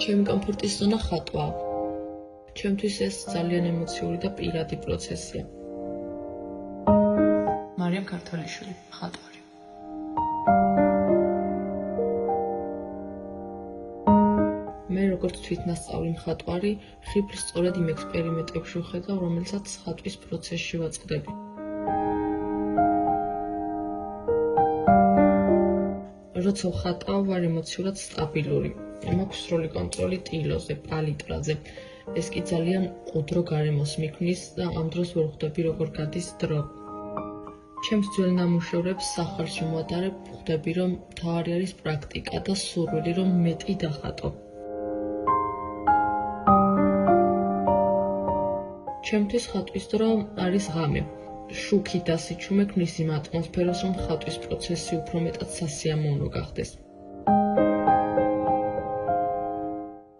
ჩემი კომფორტის ზონა ხატვა. ჩემთვის ეს ძალიან ემოციური და პირადი პროცესია. მარიამ ქართალიშვილი, ხატვარი. მე როგორც თვითნასწავლი მხატვარი, ხიფრს სწორედ იმ ექსპერიმენტებში ვხედავ, რომელსაც ხატვის პროცესში ვაწყდები. როცა ვხატავ, ვარ ემოციურად სტაბილური. მაქვს სრული კონტროლი ტილოზე, პალიტრაზე. ეს კი ძალიან ოდრო გარემოს მიქმნის და ამ დროს ვერ ხვდები, როგორ გადის დრო. ჩემს ძველ ნამუშევრებს სახარს ვიმატარებ, ხვდები, რომ მთავარი არის პრაქტიკა და სურვილი, რომ მეტი დახატო. ჩემთვის ხატვის დრო არის ღამე. შუქი და სიჩუმე ქმნის იმ ატმოსფეროს, რომ ხატვის პროცესი უფრო მეტად სასიამოვნო გახდეს.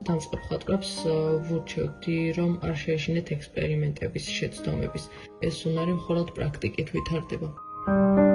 დამწყებ ხატვრებს ვურჩევდი, რომ არ შეეშინეთ ექსპერიმენტების, შეცდომების. ეს უნარი მხოლოდ პრაქტიკით ვითარდება.